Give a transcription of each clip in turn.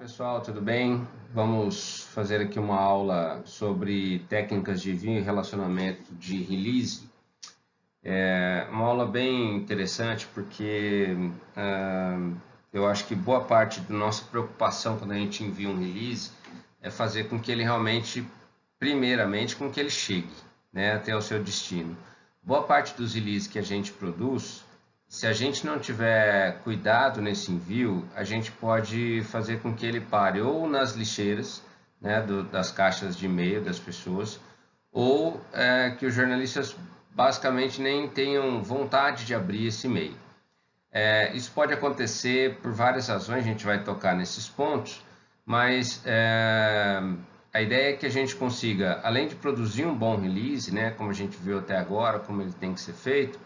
Pessoal, tudo bem? Vamos fazer aqui uma aula sobre técnicas de envio e relacionamento de release. É uma aula bem interessante porque eu acho que boa parte da nossa preocupação quando a gente envia um release é fazer com que ele realmente, primeiramente, com que ele chegue, né, até o seu destino. Boa parte dos releases que a gente produz, se a gente não tiver cuidado nesse envio, a gente pode fazer com que ele pare ou nas lixeiras, né, das caixas de e-mail das pessoas, ou que os jornalistas basicamente nem tenham vontade de abrir esse e-mail. Isso pode acontecer por várias razões, a gente vai tocar nesses pontos, mas a ideia é que a gente consiga, além de produzir um bom release, né, como a gente viu até agora, como ele tem que ser feito,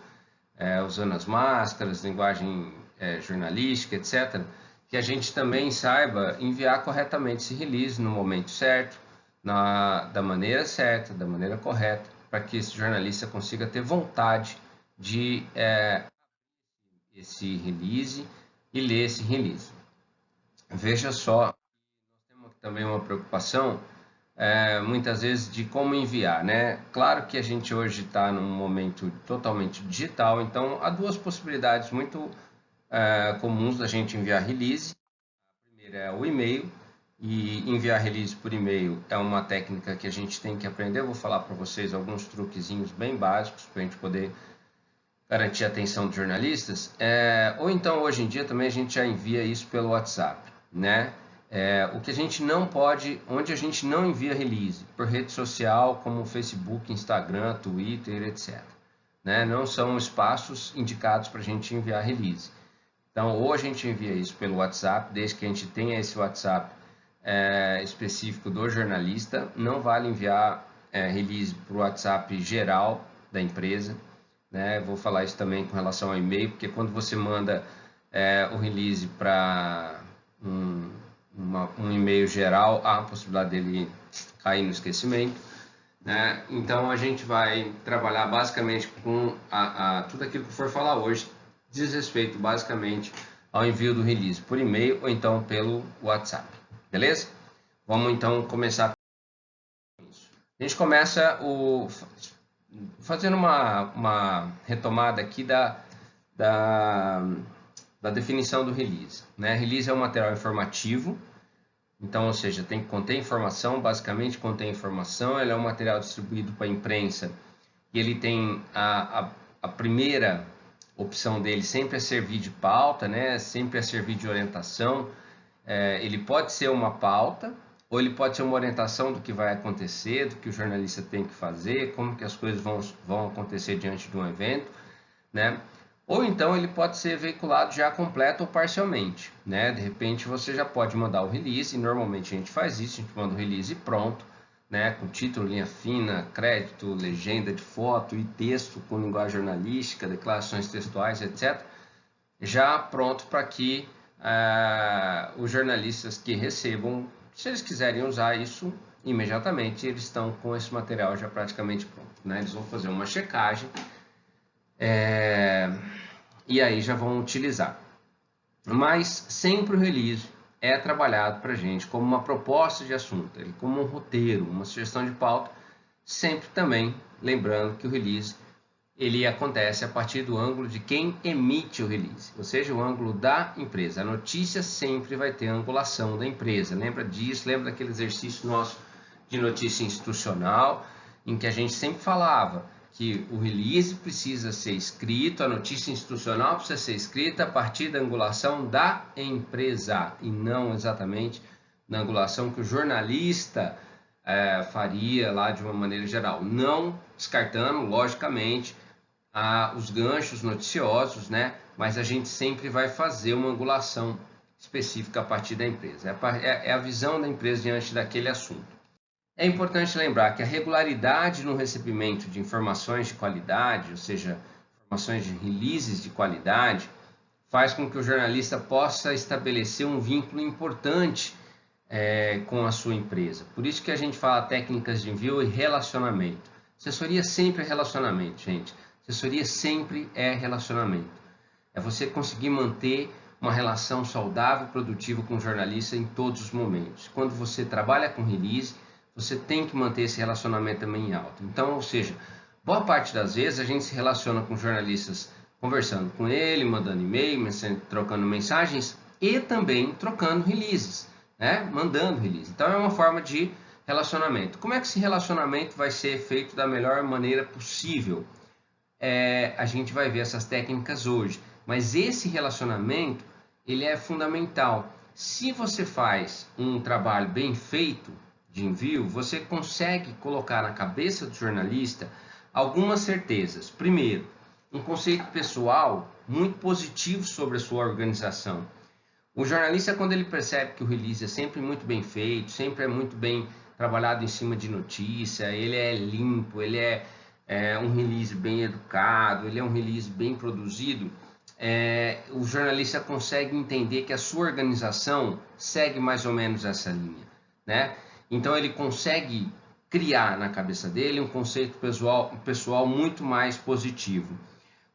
usando as máscaras, linguagem jornalística, etc., que a gente também saiba enviar corretamente esse release no momento certo, da maneira certa, da maneira correta, para que esse jornalista consiga ter vontade de esse release e ler esse release. Veja só, nós temos também uma preocupação muitas vezes de como enviar, né? Claro que a gente hoje está num momento totalmente digital, então há duas possibilidades muito comuns da gente enviar release. A primeira é o e-mail, e enviar release por e-mail é uma técnica que a gente tem que aprender. Eu vou falar para vocês alguns truquezinhos bem básicos para a gente poder garantir a atenção dos jornalistas. Ou então, hoje em dia, também a gente já envia isso pelo WhatsApp, né? O que a gente não pode, onde a gente não envia release, por rede social como Facebook, Instagram, Twitter, etc. Né? Não são espaços indicados para a gente enviar release. Então, ou a gente envia isso pelo WhatsApp, desde que a gente tenha esse WhatsApp específico do jornalista. Não vale enviar release para o WhatsApp geral da empresa, né? Vou falar isso também com relação ao e-mail, porque quando você manda o release para um e-mail geral, há a possibilidade dele cair no esquecimento, né? Então a gente vai trabalhar basicamente com tudo aquilo que for falar hoje, diz respeito basicamente ao envio do release por e-mail ou então pelo WhatsApp, beleza? Vamos então começar com isso. A gente começa fazendo uma retomada aqui da definição do release, né? Release é um material informativo, então, ou seja, tem que conter informação, basicamente contém informação. Ele é um material distribuído para a imprensa e ele tem a primeira opção dele sempre é servir de pauta, né? Sempre é servir de orientação. Ele pode ser uma pauta ou ele pode ser uma orientação do que vai acontecer, do que o jornalista tem que fazer, como que as coisas vão acontecer diante de um evento, né? Ou então ele pode ser veiculado já completo ou parcialmente, né? De repente você já pode mandar o release, e normalmente a gente faz isso, a gente manda o release pronto, né? Com título, linha fina, crédito, legenda de foto e texto com linguagem jornalística, declarações textuais, etc. Já pronto para que os jornalistas que recebam, se eles quiserem usar isso imediatamente, eles estão com esse material já praticamente pronto, né? Eles vão fazer uma checagem e aí já vão utilizar. Mas sempre o release é trabalhado para a gente como uma proposta de assunto, como um roteiro, uma sugestão de pauta, sempre também lembrando que o release ele acontece a partir do ângulo de quem emite o release, ou seja, o ângulo da empresa. A notícia sempre vai ter a angulação da empresa. Lembra disso? Lembra daquele exercício nosso de notícia institucional, em que a gente sempre falava que o release precisa ser escrito, a notícia institucional precisa ser escrita a partir da angulação da empresa e não exatamente na angulação que o jornalista faria lá de uma maneira geral. Não descartando, logicamente, os ganchos noticiosos, né? Mas a gente sempre vai fazer uma angulação específica a partir da empresa. É a visão da empresa diante daquele assunto. É importante lembrar que a regularidade no recebimento de informações de qualidade, ou seja, informações de releases de qualidade, faz com que o jornalista possa estabelecer um vínculo importante com a sua empresa. Por isso que a gente fala técnicas de envio e relacionamento. Assessoria sempre é relacionamento, gente. Assessoria sempre é relacionamento. É você conseguir manter uma relação saudável e produtiva com o jornalista em todos os momentos. Quando você trabalha com release, você tem que manter esse relacionamento também em alta. Então, ou seja, boa parte das vezes a gente se relaciona com jornalistas conversando com ele, mandando e-mail, trocando mensagens e também trocando releases, né? Mandando release. Então é uma forma de relacionamento. Como é que esse relacionamento vai ser feito da melhor maneira possível? A gente vai ver essas técnicas hoje, mas esse relacionamento ele é fundamental. Se você faz um trabalho bem feito de envio, você consegue colocar na cabeça do jornalista algumas certezas. Primeiro, um conceito pessoal muito positivo sobre a sua organização. O jornalista, quando ele percebe que o release é sempre muito bem feito, sempre é muito bem trabalhado em cima de notícia, ele é limpo, ele é um release bem educado, ele é um release bem produzido, o jornalista consegue entender que a sua organização segue mais ou menos essa linha, né? Então ele consegue criar na cabeça dele um conceito pessoal muito mais positivo.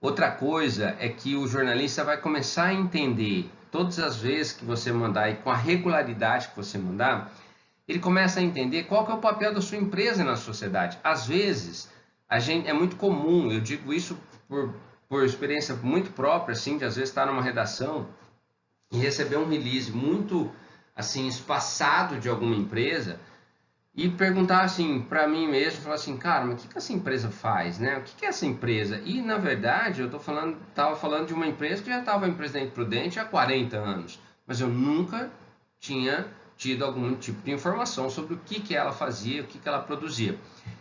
Outra coisa é que o jornalista vai começar a entender, todas as vezes que você mandar e com a regularidade que você mandar, ele começa a entender qual que é o papel da sua empresa na sociedade. Às vezes, é muito comum, eu digo isso por experiência muito própria, assim, de às vezes estar numa redação e receber um release muito assim espaçado de alguma empresa e perguntar assim para mim mesmo, falar assim, cara, mas o que essa empresa faz, né? O que é essa empresa? E na verdade eu estava falando de uma empresa que já estava em Presidente Prudente há 40 anos, mas eu nunca tinha tido algum tipo de informação sobre o que ela fazia, o que ela produzia.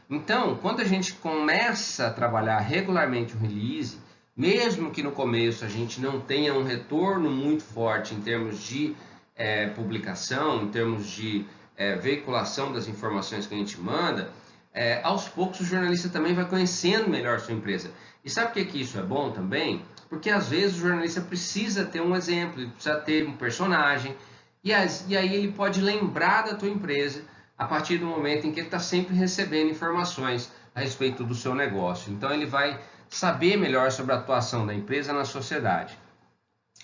Então, quando a gente começa a trabalhar regularmente o release, mesmo que no começo a gente não tenha um retorno muito forte em termos de publicação, em termos de veiculação das informações que a gente manda, aos poucos o jornalista também vai conhecendo melhor a sua empresa. E sabe por que isso é bom também? Porque às vezes o jornalista precisa ter um exemplo, ele precisa ter um personagem, e aí ele pode lembrar da tua empresa a partir do momento em que ele está sempre recebendo informações a respeito do seu negócio. Então ele vai saber melhor sobre a atuação da empresa na sociedade.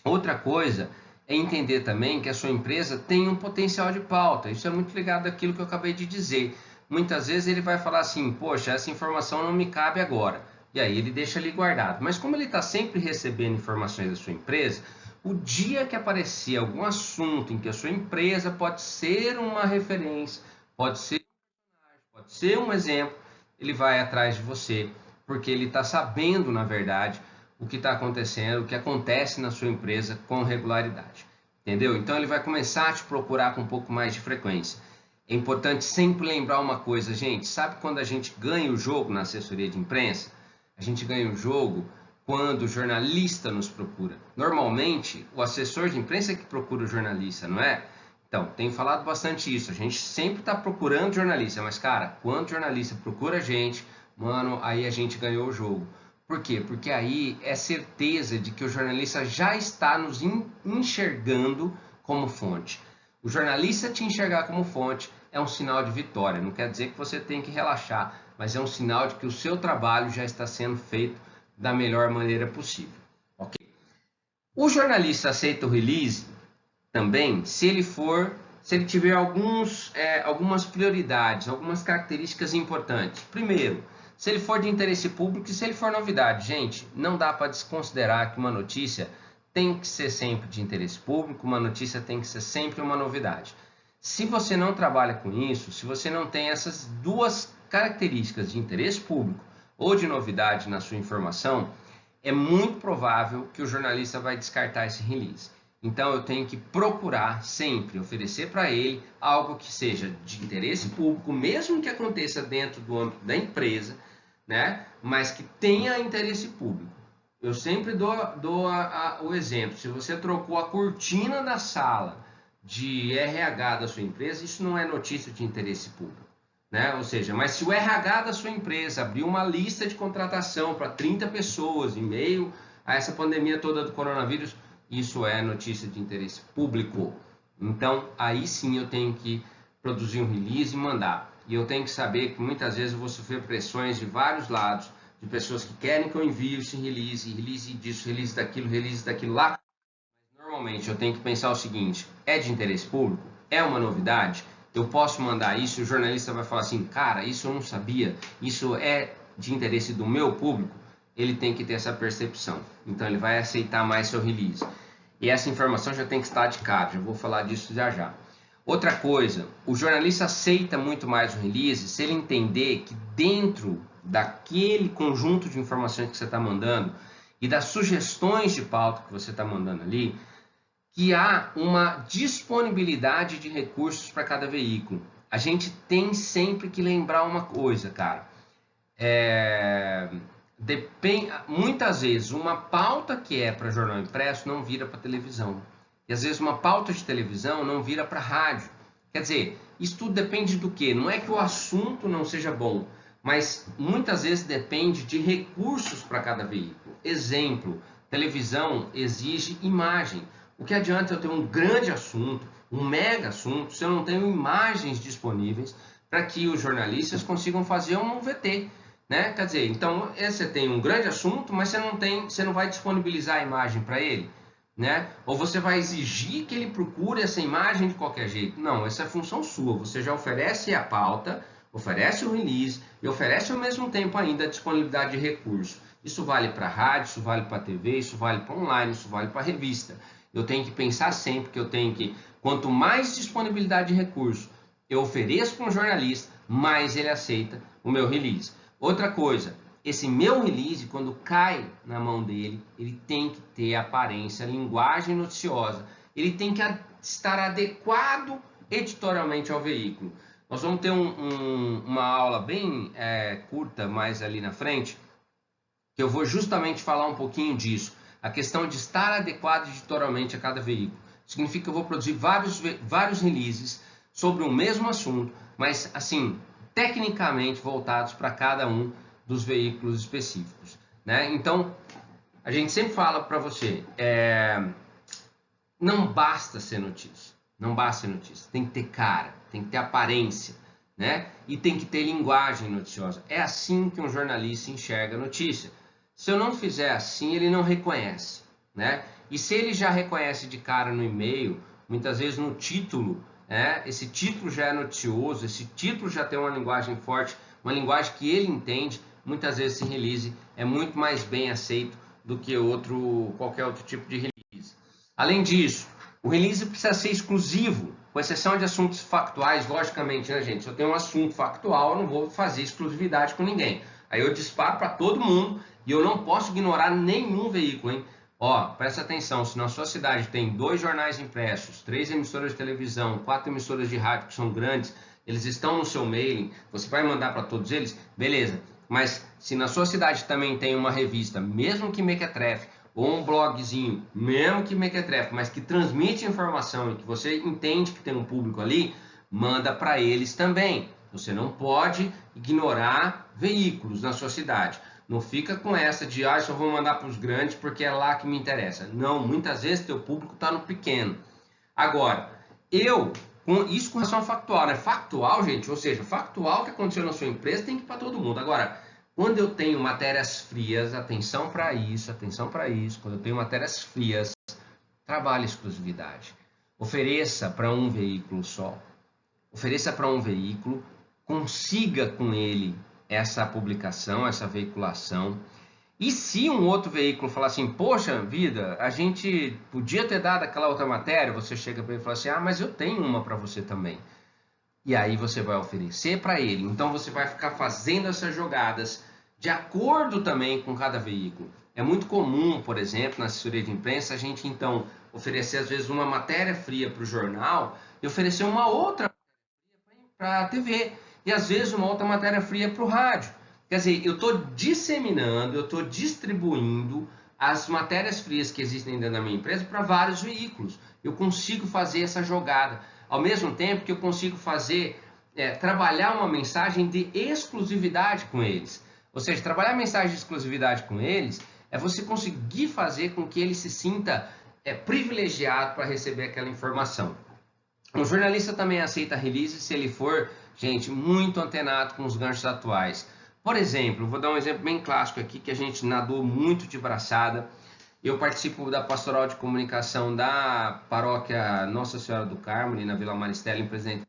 Outra coisa é entender também que a sua empresa tem um potencial de pauta. Isso é muito ligado àquilo que eu acabei de dizer. Muitas vezes ele vai falar assim, poxa, essa informação não me cabe agora. E aí ele deixa ali guardado. Mas como ele está sempre recebendo informações da sua empresa, o dia que aparecer algum assunto em que a sua empresa pode ser uma referência, pode ser um exemplo, ele vai atrás de você, porque ele está sabendo, na verdade, o que está acontecendo, o que acontece na sua empresa com regularidade. Entendeu? Então ele vai começar a te procurar com um pouco mais de frequência. É importante sempre lembrar uma coisa, gente. Sabe quando a gente ganha o jogo na assessoria de imprensa? A gente ganha o jogo quando o jornalista nos procura. Normalmente, o assessor de imprensa é que procura o jornalista, não é? Então, tenho falado bastante isso. A gente sempre está procurando jornalista, mas, cara, quando o jornalista procura a gente, mano, aí a gente ganhou o jogo. Por quê? Porque aí é certeza de que o jornalista já está nos enxergando como fonte. O jornalista te enxergar como fonte é um sinal de vitória. Não quer dizer que você tem que relaxar, mas é um sinal de que o seu trabalho já está sendo feito da melhor maneira possível. Ok? O jornalista aceita o release também se ele tiver algumas prioridades, algumas características importantes. Primeiro, se ele for de interesse público e se ele for novidade. Gente, não dá para desconsiderar que uma notícia tem que ser sempre de interesse público, uma notícia tem que ser sempre uma novidade. Se você não trabalha com isso, se você não tem essas duas características de interesse público ou de novidade na sua informação, é muito provável que o jornalista vai descartar esse release. Então eu tenho que procurar sempre oferecer para ele algo que seja de interesse público, mesmo que aconteça dentro do âmbito da empresa, né? Mas que tenha interesse público. Eu sempre dou o exemplo. Se você trocou a cortina da sala de RH da sua empresa, isso não é notícia de interesse público, né? Ou seja, mas se o RH da sua empresa abriu uma lista de contratação para 30 pessoas em meio a essa pandemia toda do coronavírus, isso é notícia de interesse público. Então, aí sim eu tenho que produzir um release e mandar. E eu tenho que saber que muitas vezes eu vou sofrer pressões de vários lados, de pessoas que querem que eu envie esse release disso, release daquilo lá. Mas normalmente eu tenho que pensar o seguinte: é de interesse público? É uma novidade? Eu posso mandar isso e o jornalista vai falar assim, cara, isso eu não sabia, isso é de interesse do meu público? Ele tem que ter essa percepção. Então ele vai aceitar mais seu release. E essa informação já tem que estar de cara, já vou falar disso já já. Outra coisa, o jornalista aceita muito mais o release se ele entender que dentro daquele conjunto de informações que você está mandando e das sugestões de pauta que você está mandando ali, que há uma disponibilidade de recursos para cada veículo. A gente tem sempre que lembrar uma coisa, cara. Muitas vezes uma pauta que é para jornal impresso não vira para televisão. E às vezes uma pauta de televisão não vira para rádio. Quer dizer, isso tudo depende do quê? Não é que o assunto não seja bom, mas muitas vezes depende de recursos para cada veículo. Exemplo, televisão exige imagem. O que adianta eu ter um grande assunto, um mega assunto, se eu não tenho imagens disponíveis para que os jornalistas consigam fazer um VT, né? Quer dizer, então você tem um grande assunto, mas você não vai disponibilizar a imagem para ele, né? Ou você vai exigir que ele procure essa imagem de qualquer jeito. Não, essa é a função sua. Você já oferece a pauta, oferece o release e oferece ao mesmo tempo ainda a disponibilidade de recursos. Isso vale para rádio, isso vale para TV, isso vale para online, isso vale para revista. Eu tenho que pensar sempre que quanto mais disponibilidade de recursos eu ofereço para um jornalista, mais ele aceita o meu release. Outra coisa, esse meu release, quando cai na mão dele, ele tem que ter aparência, linguagem noticiosa. Ele tem que estar adequado editorialmente ao veículo. Nós vamos ter uma aula bem curta mais ali na frente, que eu vou justamente falar um pouquinho disso. A questão de estar adequado editorialmente a cada veículo. Significa que eu vou produzir vários releases sobre o mesmo assunto, mas assim, tecnicamente voltados para cada um dos veículos específicos, né? Então, a gente sempre fala para você, não basta ser notícia, não basta ser notícia, tem que ter cara, tem que ter aparência, né? E tem que ter linguagem noticiosa. É assim que um jornalista enxerga a notícia. Se eu não fizer assim, ele não reconhece, né? E se ele já reconhece de cara no e-mail, muitas vezes no título, esse título já é noticioso, esse título já tem uma linguagem forte, uma linguagem que ele entende, muitas vezes esse release é muito mais bem aceito do que qualquer outro tipo de release. Além disso, o release precisa ser exclusivo, com exceção de assuntos factuais, logicamente, né, gente? Se eu tenho um assunto factual, eu não vou fazer exclusividade com ninguém. Aí eu disparo para todo mundo e eu não posso ignorar nenhum veículo, hein? Ó, presta atenção, se na sua cidade tem 2 jornais impressos, 3 emissoras de televisão, 4 emissoras de rádio que são grandes, eles estão no seu mailing, você vai mandar para todos eles? Beleza. Mas se na sua cidade também tem uma revista, mesmo que mequetrefe, ou um blogzinho, mesmo que mequetrefe, mas que transmite informação e que você entende que tem um público ali, manda para eles também. Você não pode ignorar veículos na sua cidade. Não fica com essa de, só vou mandar para os grandes porque é lá que me interessa. Não, muitas vezes teu público está no pequeno. Agora, isso com relação ao factual, né? Factual, gente, ou seja, factual que aconteceu na sua empresa tem que ir para todo mundo. Agora, quando eu tenho matérias frias, atenção para isso, quando eu tenho matérias frias, trabalhe exclusividade. Ofereça para um veículo só. Ofereça para um veículo, consiga com ele essa publicação, essa veiculação. E se um outro veículo falar assim, poxa vida, a gente podia ter dado aquela outra matéria, você chega para ele e fala assim, mas eu tenho uma para você também. E aí você vai oferecer para ele. Então você vai ficar fazendo essas jogadas de acordo também com cada veículo. É muito comum, por exemplo, na assessoria de imprensa, a gente então oferecer às vezes uma matéria fria para o jornal e oferecer uma outra para a TV. E às vezes uma outra matéria fria para o rádio. Quer dizer, eu estou disseminando, eu estou distribuindo as matérias frias que existem dentro da minha empresa para vários veículos. Eu consigo fazer essa jogada. Ao mesmo tempo que eu consigo trabalhar uma mensagem de exclusividade com eles. Ou seja, trabalhar a mensagem de exclusividade com eles é você conseguir fazer com que ele se sinta privilegiado para receber aquela informação. O jornalista também aceita release se ele for, gente, muito antenado com os ganchos atuais. Por exemplo, vou dar um exemplo bem clássico aqui que a gente nadou muito de braçada Eu participo da pastoral de comunicação da paróquia Nossa Senhora do Carmo, ali na Vila Maristela, em Presidente.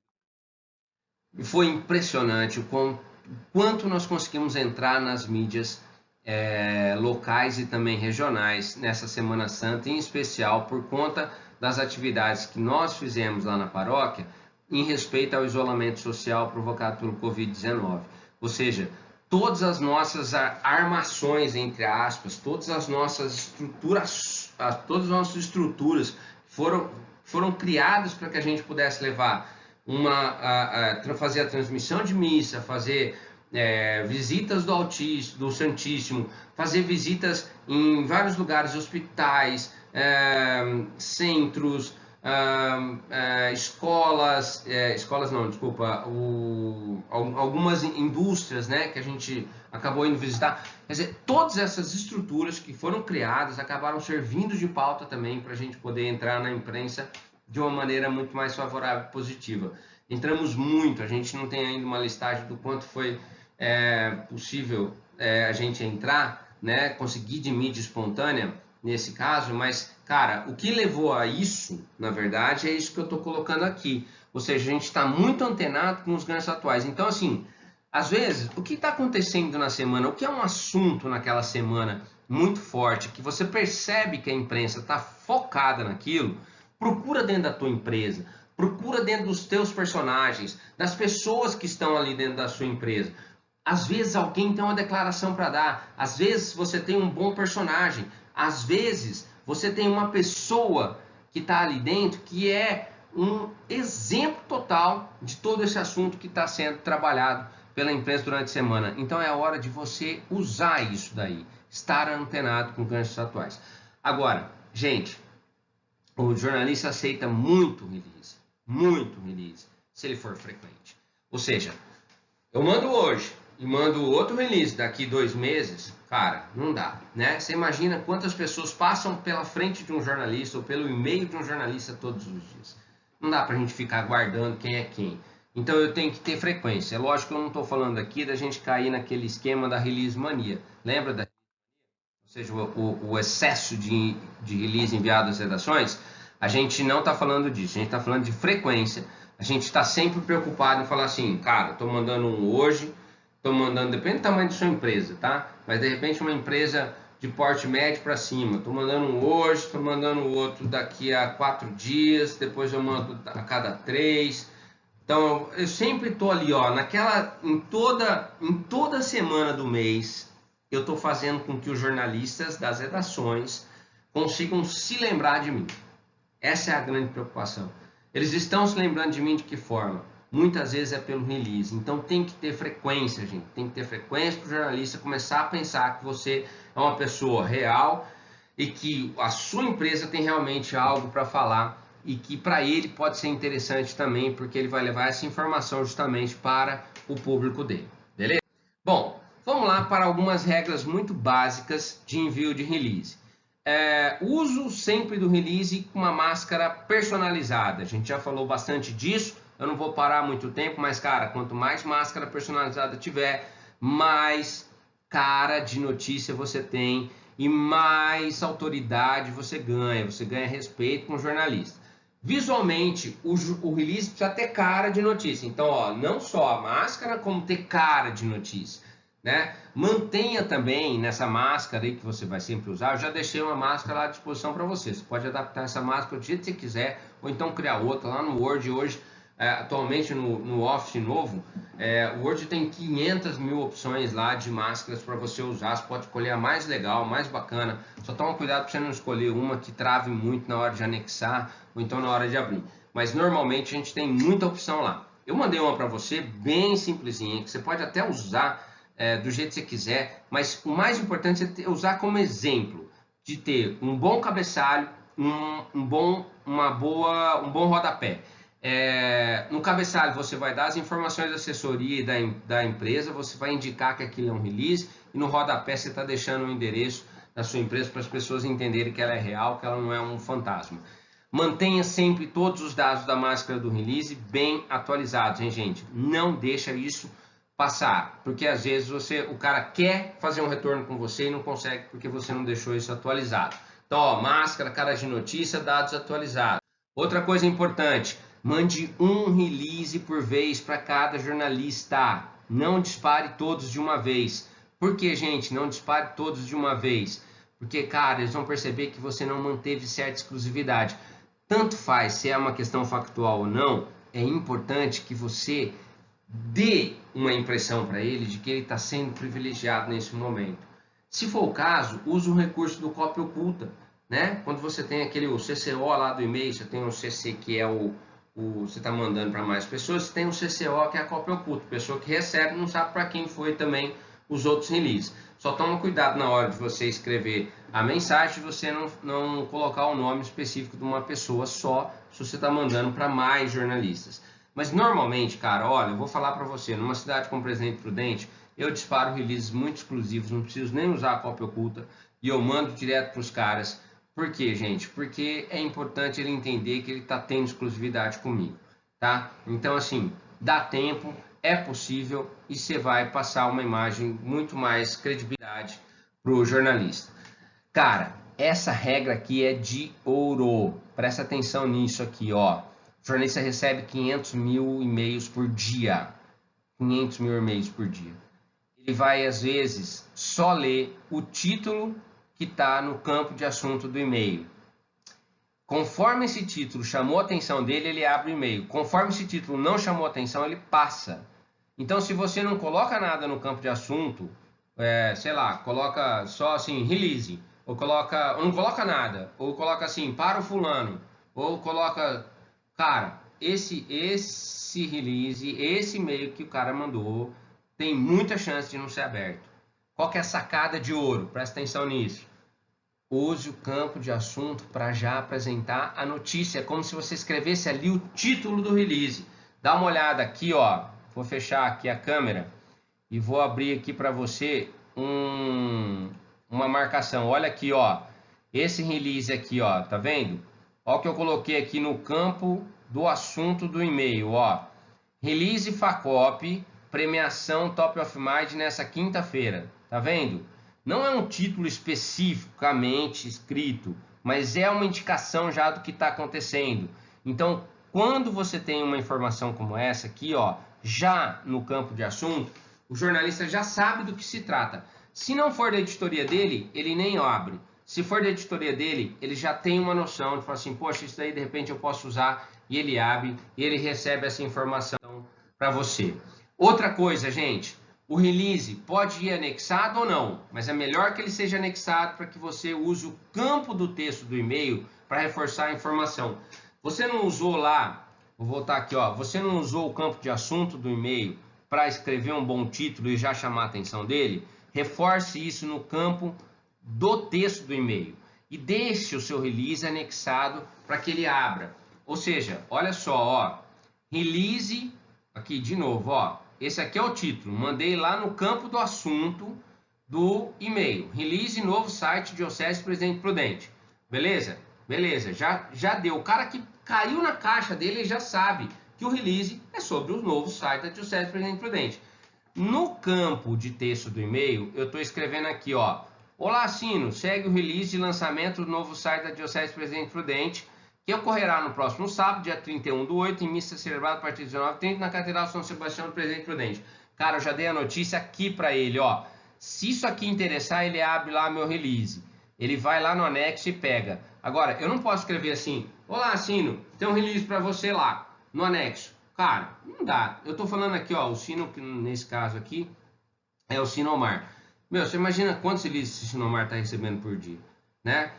E foi impressionante o quanto nós conseguimos entrar nas mídias locais e também regionais nessa Semana Santa, em especial por conta das atividades que nós fizemos lá na paróquia em respeito ao isolamento social provocado pelo Covid-19. Ou seja, todas as nossas armações, entre aspas, todas as nossas estruturas foram criadas para que a gente pudesse levar fazer a transmissão de missa, fazer visitas do Santíssimo, fazer visitas em vários lugares, hospitais, centros, escolas não, desculpa, algumas indústrias, né, que a gente acabou indo visitar. Quer dizer, todas essas estruturas que foram criadas acabaram servindo de pauta também para a gente poder entrar na imprensa de uma maneira muito mais favorável e positiva. Entramos muito, a gente não tem ainda uma listagem do quanto foi possível a gente entrar, né, conseguir de mídia espontânea nesse caso, mas, cara, o que levou a isso, na verdade, é isso que eu estou colocando aqui. Ou seja, a gente está muito antenado com os ganhos atuais. Então, assim, às vezes, o que está acontecendo na semana, o que é um assunto naquela semana muito forte, que você percebe que a imprensa está focada naquilo, procura dentro da tua empresa, procura dentro dos teus personagens, das pessoas que estão ali dentro da sua empresa. Às vezes alguém tem uma declaração para dar, às vezes você tem um bom personagem, às vezes você tem uma pessoa que está ali dentro que é um exemplo total de todo esse assunto que está sendo trabalhado pela empresa durante a semana. Então é a hora de você usar isso daí, estar antenado com ganchos atuais. Agora, gente, o jornalista aceita muito release, se ele for frequente. Ou seja, eu mando hoje e mando outro release daqui 2 meses, cara, não dá, né? Você imagina quantas pessoas passam pela frente de um jornalista ou pelo e-mail de um jornalista todos os dias. Não dá pra gente ficar guardando quem é quem. Então eu tenho que ter frequência. É lógico que eu não estou falando aqui da gente cair naquele esquema da release mania. Lembra da... Ou seja, o excesso de release enviado às redações? A gente não está falando disso, a gente está falando de frequência. A gente está sempre preocupado em falar assim, cara, estou mandando um hoje, estou mandando, depende do tamanho da sua empresa, tá? Mas de repente uma empresa de porte médio para cima, estou mandando um hoje, estou mandando outro daqui a 4 dias, depois eu mando a cada 3. Então eu sempre estou ali, ó, em toda semana do mês, eu estou fazendo com que os jornalistas das redações consigam se lembrar de mim. Essa é a grande preocupação. Eles estão se lembrando de mim de que forma? Muitas vezes é pelo release. Então tem que ter frequência, gente. Tem que ter frequência para o jornalista começar a pensar que você é uma pessoa real e que a sua empresa tem realmente algo para falar e que para ele pode ser interessante também, porque ele vai levar essa informação justamente para o público dele. Beleza? Bom, vamos lá para algumas regras muito básicas de envio de release. Uso sempre do release com uma máscara personalizada. A gente já falou bastante disso, eu não vou parar muito tempo, mas cara, quanto mais máscara personalizada tiver, mais cara de notícia você tem e mais autoridade você ganha respeito com o jornalista. Visualmente, o release precisa ter cara de notícia. Então, ó, não só a máscara, como ter cara de notícia. Né? Mantenha também nessa máscara aí que você vai sempre usar. Eu já deixei uma máscara lá à disposição para você. Você pode adaptar essa máscara do jeito que você quiser, ou então criar outra lá no Word. Hoje, atualmente no Office novo, o Word tem 500 mil opções lá de máscaras para você usar. Você pode escolher a mais legal, mais bacana. Só toma cuidado para você não escolher uma que trave muito na hora de anexar ou então na hora de abrir. Mas normalmente a gente tem muita opção lá. Eu mandei uma para você bem simplesinha, que você pode até usar do jeito que você quiser, mas o mais importante é usar como exemplo de ter um bom cabeçalho, um bom rodapé. No cabeçalho você vai dar as informações da assessoria e da empresa, você vai indicar que aquilo é um release, e no rodapé você está deixando o endereço da sua empresa para as pessoas entenderem que ela é real, que ela não é um fantasma. Mantenha sempre todos os dados da máscara do release bem atualizados, hein, gente? Não deixa isso passar, porque às vezes o cara quer fazer um retorno com você e não consegue porque você não deixou isso atualizado. Então, ó, máscara, cara de notícia, dados atualizados. Outra coisa importante, mande um release por vez para cada jornalista. Não dispare todos de uma vez. Por que, gente? Não dispare todos de uma vez. Porque, cara, eles vão perceber que você não manteve certa exclusividade. Tanto faz se é uma questão factual ou não, é importante que você dê uma impressão para ele de que ele está sendo privilegiado nesse momento. Se for o caso, use o recurso do cópia oculta, né? Quando você tem o CCO lá do e-mail, você tem o CC que é você está mandando para mais pessoas, você tem o CCO que é a cópia oculta, pessoa que recebe não sabe para quem foi também os outros releases. Só toma cuidado na hora de você escrever a mensagem, você não colocar o nome específico de uma pessoa só, se você está mandando para mais jornalistas. Mas normalmente, cara, olha, eu vou falar para você, numa cidade como Presidente Prudente, eu disparo releases muito exclusivos, não preciso nem usar a cópia oculta e eu mando direto para os caras. Por quê, gente? Porque é importante ele entender que ele está tendo exclusividade comigo, tá? Então, assim, dá tempo, é possível e você vai passar uma imagem muito mais credibilidade para o jornalista. Cara, essa regra aqui é de ouro. Presta atenção nisso aqui, ó. O jornalista recebe 500 mil e-mails por dia. 500 mil e-mails por dia. Ele vai, às vezes, só ler o título que está no campo de assunto do e-mail. Conforme esse título chamou a atenção dele, ele abre o e-mail. Conforme esse título não chamou a atenção, ele passa. Então, se você não coloca nada no campo de assunto, sei lá, coloca só assim, release, ou não coloca nada, ou coloca assim, para o fulano, ou coloca, cara, esse release, esse e-mail que o cara mandou, tem muita chance de não ser aberto. Qual que é a sacada de ouro? Presta atenção nisso. Use o campo de assunto para já apresentar a notícia, como se você escrevesse ali o título do release. Dá uma olhada aqui, ó. Vou fechar aqui a câmera e vou abrir aqui para você uma marcação. Olha aqui, ó. Esse release aqui, ó, tá vendo? Ó o que eu coloquei aqui no campo do assunto do e-mail, ó. Release Facop, premiação Top of Mind nessa quinta-feira. Tá vendo? Não é um título especificamente escrito, mas é uma indicação já do que está acontecendo. Então, quando você tem uma informação como essa aqui, ó, já no campo de assunto, o jornalista já sabe do que se trata. Se não for da editoria dele, ele nem abre. Se for da editoria dele, ele já tem uma noção de falar assim, poxa, isso daí de repente eu posso usar, e ele abre, e ele recebe essa informação para você. Outra coisa, gente, o release pode ir anexado ou não, mas é melhor que ele seja anexado para que você use o campo do texto do e-mail para reforçar a informação. Você não usou lá, vou voltar aqui, ó, você não usou o campo de assunto do e-mail para escrever um bom título e já chamar a atenção dele? Reforce isso no campo do texto do e-mail e deixe o seu release anexado para que ele abra. Ou seja, olha só, ó, release, aqui de novo, ó, esse aqui é o título, mandei lá no campo do assunto do e-mail. Release novo site Diocese Presidente Prudente. Beleza? Beleza, já deu. O cara que caiu na caixa dele já sabe que o release é sobre o novo site da Diocese Presidente Prudente. No campo de texto do e-mail, eu estou escrevendo aqui, ó. Olá, Sino, segue o release de lançamento do novo site da Diocese Presidente Prudente, que ocorrerá no próximo sábado, dia 31/8, em missa celebrada a partir de 19h30 na Catedral São Sebastião do Presidente Prudente. Cara, eu já dei a notícia aqui para ele, ó. Se isso aqui interessar, ele abre lá meu release. Ele vai lá no anexo e pega. Agora, eu não posso escrever assim, olá, Sino, tem um release para você lá, no anexo. Cara, não dá. Eu tô falando aqui, ó, o Sino, que nesse caso aqui, é o Sinomar. Meu, você imagina quantos releases o Sinomar tá recebendo por dia, né?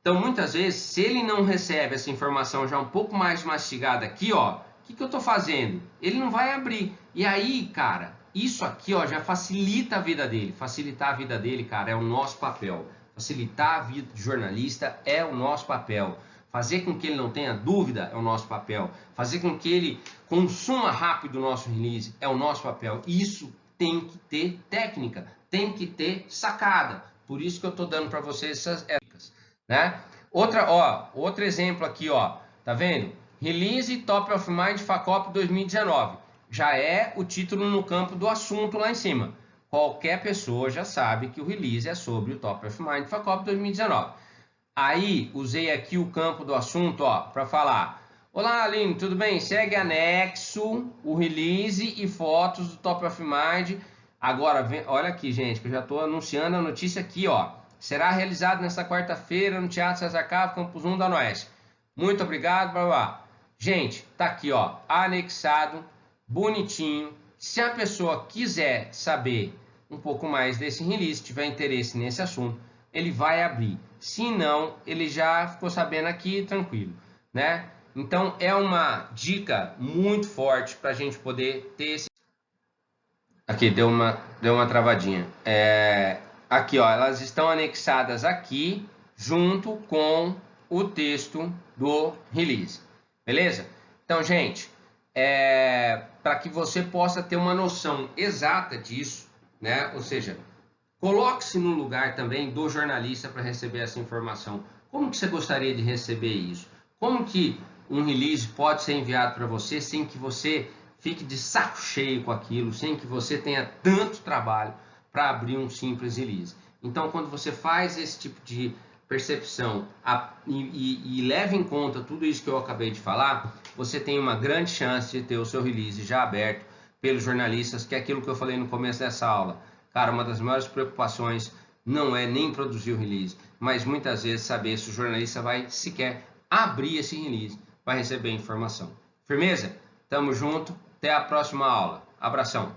Então, muitas vezes, se ele não recebe essa informação já um pouco mais mastigada aqui, ó, o que eu estou fazendo? Ele não vai abrir. E aí, cara, isso aqui, ó, já facilita a vida dele. Facilitar a vida dele, cara, é o nosso papel. Facilitar a vida do jornalista é o nosso papel. Fazer com que ele não tenha dúvida é o nosso papel. Fazer com que ele consuma rápido o nosso release é o nosso papel. Isso tem que ter técnica, tem que ter sacada. Por isso que eu estou dando para vocês essas dicas. Né? Outro exemplo aqui, ó, tá vendo? Release Top of Mind Facop 2019. Já é o título no campo do assunto lá em cima. Qualquer pessoa já sabe que o release é sobre o Top of Mind Facop 2019. Aí, usei aqui o campo do assunto, ó, para falar. Olá, Aline, tudo bem? Segue anexo, o release e fotos do Top of Mind. Agora, olha aqui, gente, que eu já estou anunciando a notícia aqui, ó. Será realizado nesta quarta-feira no Teatro César Cavo, Campus 1 da Noeste. Muito obrigado, blá, blá. Gente, tá aqui, ó, anexado, bonitinho. Se a pessoa quiser saber um pouco mais desse release, tiver interesse nesse assunto, ele vai abrir. Se não, ele já ficou sabendo aqui, tranquilo, né? Então, é uma dica muito forte para a gente poder ter esse... Aqui, deu uma travadinha. Aqui, ó, elas estão anexadas aqui, junto com o texto do release. Beleza? Então, gente, para que você possa ter uma noção exata disso, né? Ou seja, coloque-se no lugar também do jornalista para receber essa informação. Como que você gostaria de receber isso? Como que um release pode ser enviado para você sem que você fique de saco cheio com aquilo, sem que você tenha tanto trabalho para abrir um simples release? Então, quando você faz esse tipo de percepção e leva em conta tudo isso que eu acabei de falar, você tem uma grande chance de ter o seu release já aberto pelos jornalistas, que é aquilo que eu falei no começo dessa aula. Cara, uma das maiores preocupações não é nem produzir o release, mas muitas vezes saber se o jornalista vai sequer abrir esse release, vai receber informação. Firmeza? Tamo junto, até a próxima aula. Abração!